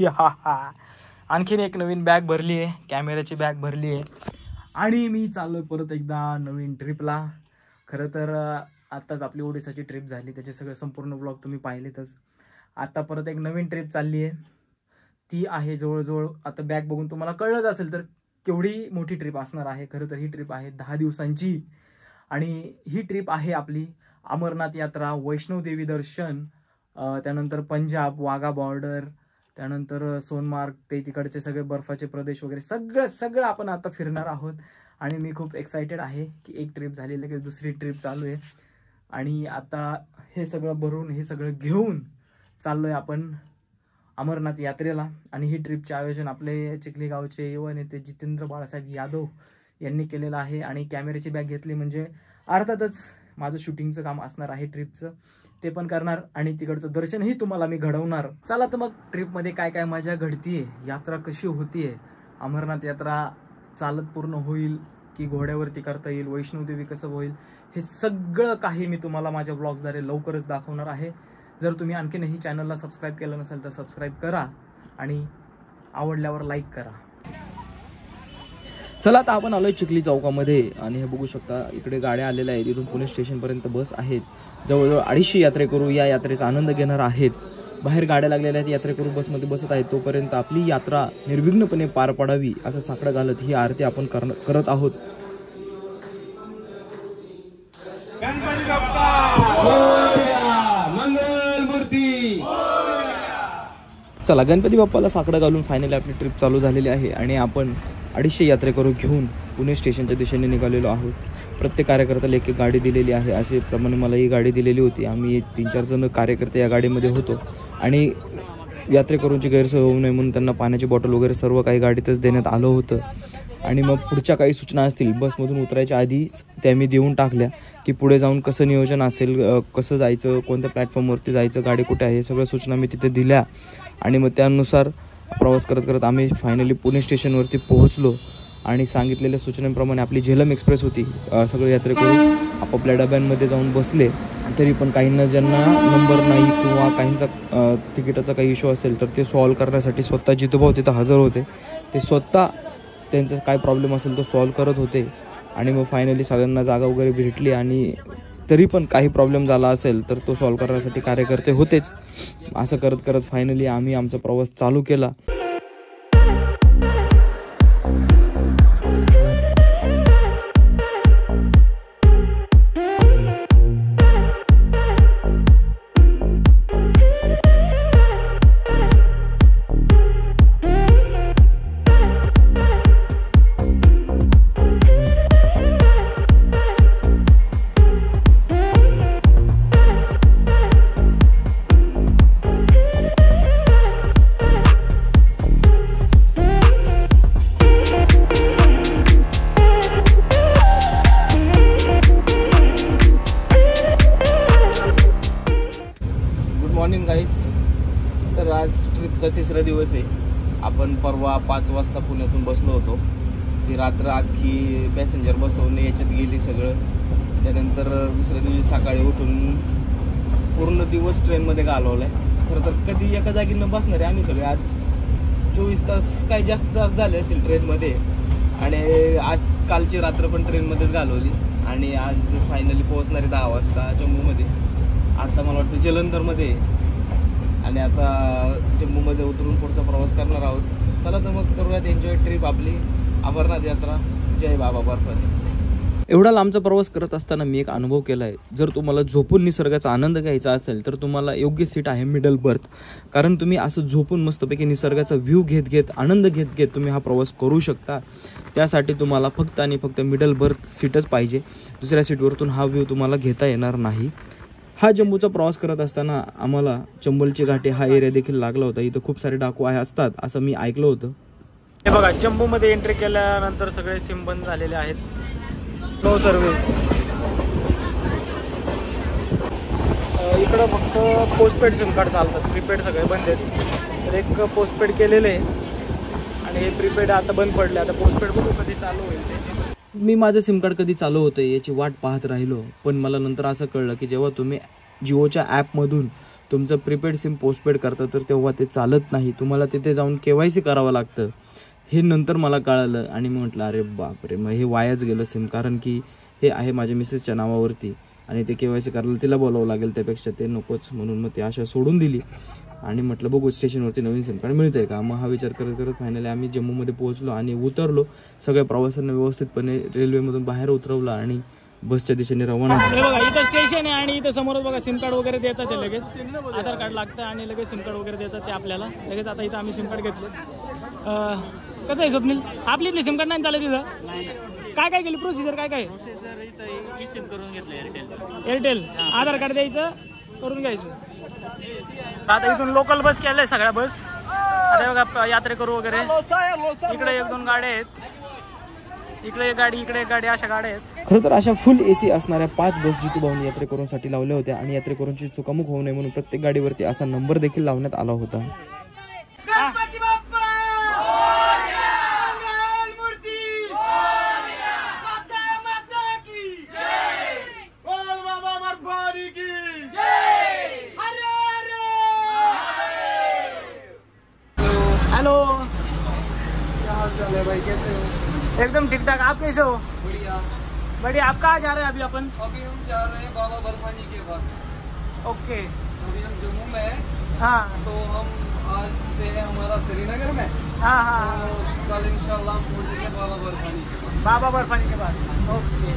आणखीन एक नवीन बॅग भरली आहे, कॅमेऱ्याची बॅग भरली आहे आणि मी चाललोय परत एकदा नवीन ट्रिपला. खरं तर आत्ताच आपली ओडिसाची ट्रिप झाली, त्याचे सगळे संपूर्ण ब्लॉग तुम्ही पाहिलेतच. आता परत एक नवीन ट्रिप चालली आहे, ती आहे जवळजवळ, आता बॅग बघून तुम्हाला कळलंच असेल तर केवढी मोठी ट्रिप असणार आहे. खरं तर ही ट्रिप आहे 10 दिवसांची आणि ही ट्रिप आहे आपली अमरनाथ यात्रा, वैष्णोदेवी दर्शन, त्यानंतर पंजाब वाघा बॉर्डर, त्यानंतर सोनमार्ग, ते तिकडचे सगळे बर्फाचे प्रदेश वगैरे सगळं आपण आता फिरणार आहोत. आणि मी खूप एक्सायटेड आहे की एक ट्रिप झाली लगेच दुसरी ट्रिप चालू आहे आणि आता हे सगळं भरून हे सगळं घेऊन चाललोय आपण अमरनाथ यात्रेला. आणि ही ट्रिपचे आयोजन आपले चिखली गावचे युवा नेते जितेंद्र बाळासाहेब यादव यांनी केलेलं आहे. आणि कॅमेऱ्याची बॅग घेतली म्हणजे अर्थातच माझं शूटिंगचं काम असणार आहे ट्रिपचं, ते पण करणार आणि तिकडचं दर्शनही तुम्हाला मी घडवणार. चला तर मग ट्रिपमध्ये काय काय मजा घडतीये, यात्रा कशी होतीये, अमरनाथ यात्रा चालत पूर्ण होईल की घोड्यावरती करता येईल, वैष्णोदेवी कसं होईल, हे सगळं काही मी तुम्हाला माझ्या ब्लॉग्सद्वारे लवकरच दाखवणार आहे. जर तुम्ही आणखीनही चॅनलला सबस्क्राईब केलं नसेल तर सबस्क्राईब करा आणि आवडल्यावर लाईक करा. चला आता आपण आलोय चिखली चौकामध्ये आणि हे बघू शकता इकडे गाड्या आलेल्या आहेत. इथून पुणे स्टेशनपर्यंत बस आहेत. जवळजवळ 250 यात्रेकरू या यात्रेचा आनंद घेणार आहेत. बाहेर गाड्या लागलेल्या आहेत, यात्रेकरू बसमध्ये बसत आहेत. तोपर्यंत आपली यात्रा निर्विघ्नपणे पार पडावी असं साकडं घालत ही आरती आपण करत आहोत. गणपती बाप्पा मोरया, मंगलमूर्ती. चला गणपती बाप्पाला साकडं घालून फायनली आपली ट्रिप चालू झालेली आहे आणि आपण 250 यात्रेकरू घेऊन पुणे स्टेशनच्या दिशेने निघालेलो आहोत. प्रत्येक कार्यकर्त्याला एक गाडी दिलेली आहे, असे प्रमाणे मला ही गाडी दिलेली होती. आम्ही 3-4 जण कार्यकर्ते या गाडीमध्ये होतो आणि यात्रेकरूंची गैरसोय होऊ नये म्हणून त्यांना पाण्याची बॉटल वगैरे सर्व काही गाडीतच देण्यात आलं होतं. आणि मग पुढच्या काही सूचना असतील बसमधून उतरायच्या आधीच त्या मी देऊन टाकल्या की पुढे जाऊन कसं नियोजन असेल, कसं जायचं, कोणत्या प्लॅटफॉर्मवरती जायचं, गाडी कुठे आहे, हे सगळ्या सूचना मी तिथे दिल्या. आणि मग त्यानुसार प्रवास करत करत आम्ही फायनली पुणे स्टेशनवरती पोहोचलो आणि सांगितलेल्या सूचनेप्रमाणे आपली झेलम एक्सप्रेस होती. सगळे यात्रेकरू आपापल्या डब्यांमध्ये जाऊन बसले. तरी पण काहींना ज्यांना नंबर नाही किंवा काहींचा तिकिटाचा काही इश्यू असेल तर ते सॉल्व करण्यासाठी स्वतः जितूभाऊ तिथं हजर होते. ते स्वतः त्यांचा काय प्रॉब्लेम असेल तो सॉल्व करत होते. आणि मग फायनली सगळ्यांना जागा वगैरे भेटली आणि तरी पण काही प्रॉब्लेम झाला असेल तर तो सॉल्व करण्यासाठी कार्यकर्ते होतेच. असं करत करत फायनली आम्ही आमचा प्रवास चालू केला. तर आज ट्रिपचा 3रा दिवस आहे. आपण परवा 5 वाजता पुण्यातून बसलो होतो. ती रात्र अख्खी पॅसेंजर बसवणे याच्यात गेली सगळं. त्यानंतर दुसऱ्या दिवशी सकाळी उठून पूर्ण दिवस ट्रेनमध्ये घालवला आहे. खरं तर कधी एका जागी न बसणार आहे आम्ही सगळे. आज 24 तास काही जास्त तास झाले असतील ट्रेनमध्ये आणि आज कालची रात्र पण ट्रेनमध्येच घालवली आणि आज फायनली पोहोचणार आहे 10 वाजता जम्मूमध्ये. आता मला वाटतं जलंधरमध्ये आणि आता जम्मूमध्ये उतरून पुढचा प्रवास करणार आहोत. चला तर मग करूयात एन्जॉय ट्रिप आपली अमरनाथ यात्रा. जय बाबा बर्फाने. एवढा लांबचा प्रवास करत असताना मी एक अनुभव केला आहे. जर तुम्हाला झोपून निसर्गाचा आनंद घ्यायचा असेल तर तुम्हाला योग्य सीट आहे मिडल बर्थ. कारण तुम्ही असं झोपून मस्तपैकी निसर्गाचा व्ह्यू घेत आनंद घेत तुम्ही हा प्रवास करू शकता. त्यासाठी तुम्हाला फक्त आणि फक्त मिडल बर्थ सीटच पाहिजे. दुसऱ्या सीटवरतून हा व्ह्यू तुम्हाला घेता येणार नाही. हा जम्मूचा प्रवास करत असताना आम्हाला चंबलची घाटी हा एरिया देखील लागला होता. इथं खूप सारे डाकू असतात असं मी ऐकलं होतं. हे बघा जम्मूमध्ये एंट्री केल्यानंतर सगळे सिम बंद झालेले आहेत. No service. इकडं फक्त पोस्टपेड सिम कार्ड चालतात, प्रीपेड सगळे बंद आहेत. तर एक पोस्टपेड केलेले आहे आणि हे प्रीपेड आता बंद पडले. आता पोस्टपेड बघू कधी चालू होईल ते. मी माझं सिम कार्ड कधी चालू होतं याची वाट पाहत राहिलो. पण मला नंतर असं कळलं की जेव्हा तुम्ही जिओच्या ॲपमधून तुमचं प्रीपेड सिम पोस्टपेड करता तर तेव्हा ते चालत नाही, तुम्हाला तिथे जाऊन KYC करावं लागतं. हे नंतर मला कळालं आणि मी म्हटलं अरे बापरे, मग हे वायाच गेलं सिम, कारण की हे आहे माझ्या मिसेसच्या नावावरती आणि ते KYC करायला तिला बोलावं लागेल, त्यापेक्षा ते नकोच. म्हणून मग ते आशा सोडून दिली आणि म्हटलं बघू स्टेशनवरती नवीन सिम कार्ड मिळतं आहे का. मग हा विचार करत करत फायनली आम्ही जम्मूमध्ये पोहोचलो आणि उतरलो. सगळ्या प्रवाशांना व्यवस्थितपणे रेल्वेमधून बाहेर उतरवलं आणि बसच्या दिशेने रवाना झालो. बघा इथं स्टेशन आहे आणि इथं समोरच बघा सिम कार्ड वगैरे देतात ते लगेच, आधार कार्ड लागतं आणि लगेच सिम कार्ड वगैरे देतात ते आपल्याला लगेच. आता इथं आम्ही सिम कार्ड घेतलं. कसं आहे स्वप्नील, आपली इथली सिम कार्ड नाही चालत तिथं? काय काय केली प्रोसिजर, काय काय सिम करून घेतलं एअरटेल, आधार कार्ड द्यायचं, करून घ्यायचं. आता इथून लोकल बस केलंय सगळ्या बस. आता बघा यात्रेकरू वगैरे, इकडे 1-2 गाड्या आहेत, इकडे एक गाडी, इकडे एक गाडी, अशा गाड्या आहेत. खरं तर अशा फुल AC असणाऱ्या 5 बस जितूभाऊंनी यात्रेकरूंसाठी लावल्या होत्या आणि यात्रेकरूंची चुकामुक होऊ नये म्हणून प्रत्येक गाडीवरती असा नंबर देखील लावण्यात आला होता. हेलो, क्या हाल चाल है भाई, कैसे हो? एकदम ठीक ठाक, आप कैसे हो? बढ़िया बढ़िया. आप कहाँ जा रहे हैं अभी अपन? अभी हम जा रहे हैं बाबा बर्फानी के पास. ओके. अभी हम जम्मू में हैं. हाँ तो हम आज स्टे है हमारा श्रीनगर में. हाँ हाँ. तो कल इंशाल्लाह हम पहुंचेंगे बाबा बर्फानी के पास. बाबा बर्फानी के पास. ओके.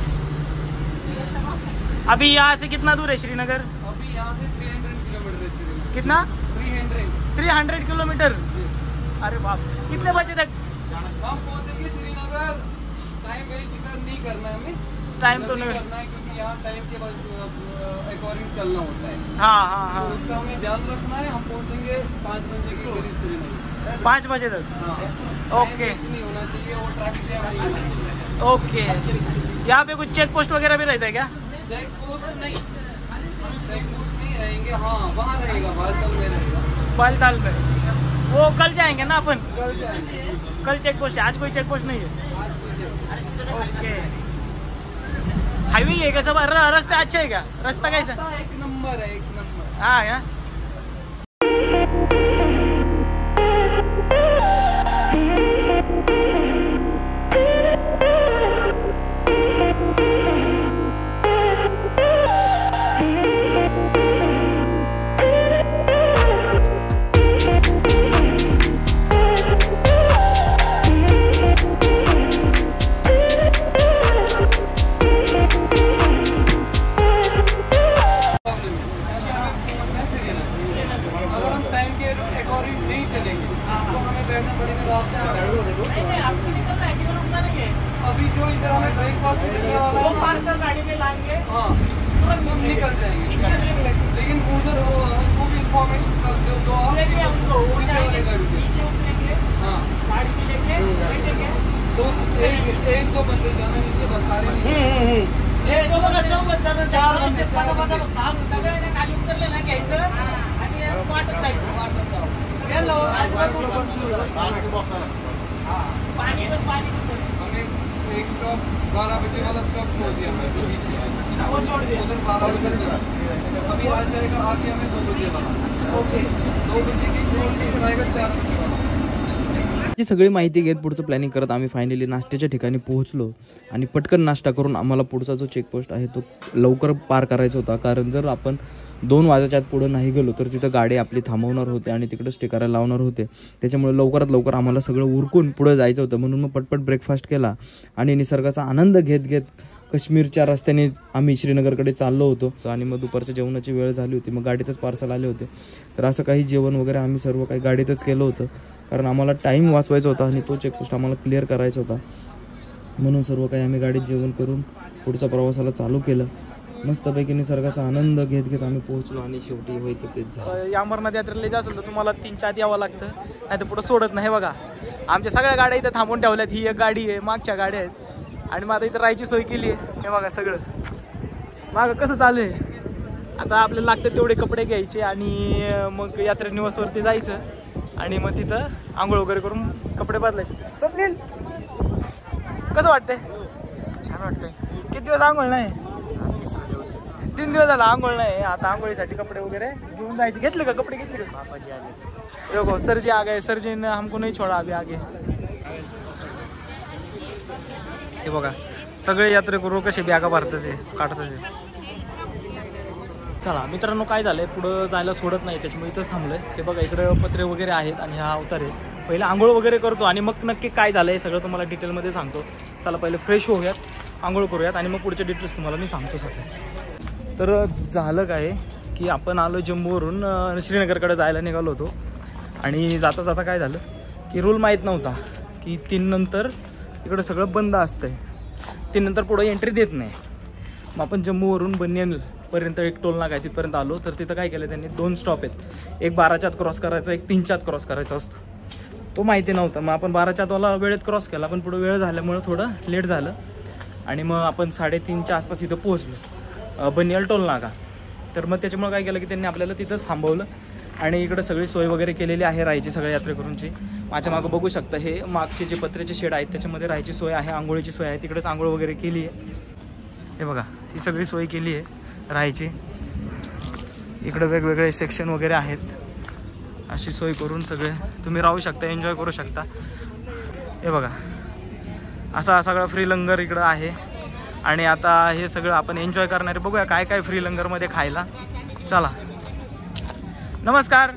अभी यहाँ से कितना दूर है श्रीनगर? अभी यहाँ से 300 किलोमीटर है श्रीनगर. कितना? 300 किलोमीटर. अरे बाप. कितने बजे तक हम पहुंचेंगे श्रीनगर? टाइम वेस्ट नहीं करना है हमें, टाइम तो नहीं करना है क्योंकि यहाँ टाइम के अकॉर्डिंग चलना होता है. हाँ हाँ हाँ. तो उसका हमें ध्यान रखना है. हम पहुंचेंगे 5 बजे के करीब श्रीनगर. 5 बजे तक. हाँ. ओके. वेस्ट नहीं होना चाहिए और ट्रैफिक जैम नहीं होना चाहिए. ओके. यहाँ पे कुछ चेक पोस्ट वगैरह भी रहता है क्या? चेक पोस्ट नहीं रहेंगे. हाँ वहाँ रहेगा, बालताल में रहेगा. बालताल में. वो कल जाएंगे ना अपन? कल जाएंगे. कल चेक पोस्ट है, आज कोई चेक पोस्ट नहीं है. आज कोई चेक. ओके. हाईवे है क्या सब? रास्ता अच्छा है क्या? रास्ता कैसा? एक नंबर है, एक नंबर. हाँ क्या? अगर हम टाइम के अकॉर्डिंग नहीं चलेंगे तो हमें बैठना पड़ेगा रात में. अभी जो इधर हमें ब्रेकफास्ट मिलने वाला है, पार्सल गाड़ी में लाएंगे. हाँ हम निकल जाएंगे. लेकिन उधर हमको भी इंफॉर्मेशन कर दो आप पीछे वाले गाड़ी पे. हाँ तो 1-2 बंदे जाना नीचे, बस सारे नहीं. 4 बंदे सगळ्यांना खाली उतरले ना घ्यायचं आणि वाटत जायचं. पाणी हमें एक स्टॉप 12 बजे वाला स्टॉप छोड़ दिया हमने जो पीछे. वो छोड़ दिया. उधर 12 बजे तक. अभी आ जाएगा आगे हमें 2 बजे वाला. ओके. 2 बजे की छोड़ के फिर आएगा 4 बजे वाला. ची सगळी माहिती घेत पुढचं प्लॅनिंग करत आम्ही फायनली नाश्त्याच्या ठिकाणी पोहोचलो आणि पटकन नाश्ता करून आम्हाला पुढचा जो चेकपोस्ट आहे तो लवकर पार करायचा होता. कारण जर आपण 2 वाजेच्या आत पुढं नाही गेलो तर तिथं गाडी आपली थांबवणार होते आणि तिकडं स्टे करायला लावणार होते. त्याच्यामुळे लवकरात लवकर आम्हाला सगळं उरकून पुढं जायचं होतं. म्हणून मग पटपट ब्रेकफास्ट केला आणि निसर्गाचा आनंद घेत घेत काश्मीरच्या रस्त्याने आम्ही श्रीनगरकडे चाललो होतो. आणि मग दुपारच्या जेवणाची वेळ झाली होती, मग गाडीतच पार्सल आले होते. तर असं काही जेवण वगैरे आम्ही सर्व काही गाडीतच केलं होतं, कारण आम्हाला टाईम वाचवायचा होता आणि तो चेकपोस्ट आम्हाला क्लिअर करायचा होता. म्हणून सर्व काही आम्ही गाडीत जेवण करून पुढच्या प्रवासाला चालू केलं. मस्तपैकी निसर्गाचा आनंद घेत घेत आम्ही पोहोचलो आणि शेवटी व्हायचं तेच झालं. या अमरनाथ यात्रेला जायचं असेल तर तुम्हाला 3च्या आत यावं लागतं, नाही तर पुढं सोडत नाही. बघा आमच्या सगळ्या गाड्या इथं थांबून ठेवल्यात. ही एक गाडी आहे, मागच्या गाड्या आहेत आणि मग आता इथं राहायची सोय केली आहे. हे बघा सगळं मागं कसं चालू आहे. आता आपल्याला लागतं तेवढे कपडे घ्यायचे आणि मग यात्रे निवासवरती जायचं आणि मग तिथं आंघोळ वगैरे करून कपडे बदलायचे. स्वप्नील कसं वाटतंय? छान वाटतंय. किती दिवस आंघोळ नाही? 3 दिवस झाला आंघोळ नाही. आता आंघोळीसाठी कपडे वगैरे घेऊन जायचे. घेतले का कपडे? घेतले का? बापाजी आले. देखो सर जी आ गए. सर जी ने हमको नहीं छोड़ा अभी आगे. हे बघा सगळे यात्रेकरू कसे बॅगा भरतात ते काढतात ते. चला मित्रांनो काय झालंय पुढं जायला सोडत नाही त्याच्यामुळे इथंच थांबलोय. हे बघा इकडे पत्रे वगैरे आहेत आणि हा अवतार आहे. पहिले आंघोळ वगैरे करतो आणि मग नक्की काय झालंय सगळं तुम्हाला डिटेलमध्ये सांगतो. चला पहिले फ्रेश होऊयात, आंघोळ करूयात आणि मग पुढचे डिटेल्स तुम्हाला मी सांगतो सगळं. तर झालं काय की आपण आलो जम्मूवरून श्रीनगरकडे जायला निघालो होतो आणि जाता जाता काय झालं की रूल माहीत नव्हता की 3 नंतर इकडं सगळं बंद असतंय. 3 नंतर पुढं एंट्री देत नाही. मग आपण जम्मूवरून बनियनपर्यंत एक टोल नाका आहे तिथपर्यंत आलो. तर तिथं काय केलं त्यांनी 2 स्टॉप आहेत. एक 12च्या आत क्रॉस करायचा, एक 3च्या आत क्रॉस करायचा असतो. तो माहिती नव्हता. मग आपण 12च्या आतवाला वेळेत क्रॉस केला पण पुढं वेळ झाल्यामुळं थोडं लेट झालं आणि मग आपण 3:30च्या आसपास इथं पोहोचलो बनियाल टोल नाका. तर मग त्याच्यामुळे काय केलं की त्यांनी आपल्याला तिथंच थांबवलं आणि इकडं सगळी सोय वगैरे केलेली आहे राहायची सगळ्या यात्रेकरूंची. माझ्या मागं बघू शकता हे मागचे जे पत्र्याचे शेड आहेत त्याच्यामध्ये राहायची सोय आहे, आंघोळीची सोय आहे. तिकडेच आंघोळ वगैरे केली आहे. हे बघा ही सगळी सोय केली आहे राहायची. इकडं वेगवेगळे सेक्शन वगैरे आहेत. अशी सोय करून सगळे तुम्ही राहू शकता, एन्जॉय करू शकता. हे बघा असा सगळा फ्री लंगर इकडं आहे आणि आता हे सगळं आपण एन्जॉय करणारे बघूया काय काय फ्री लंगरमध्ये खायला. चला नमस्कार.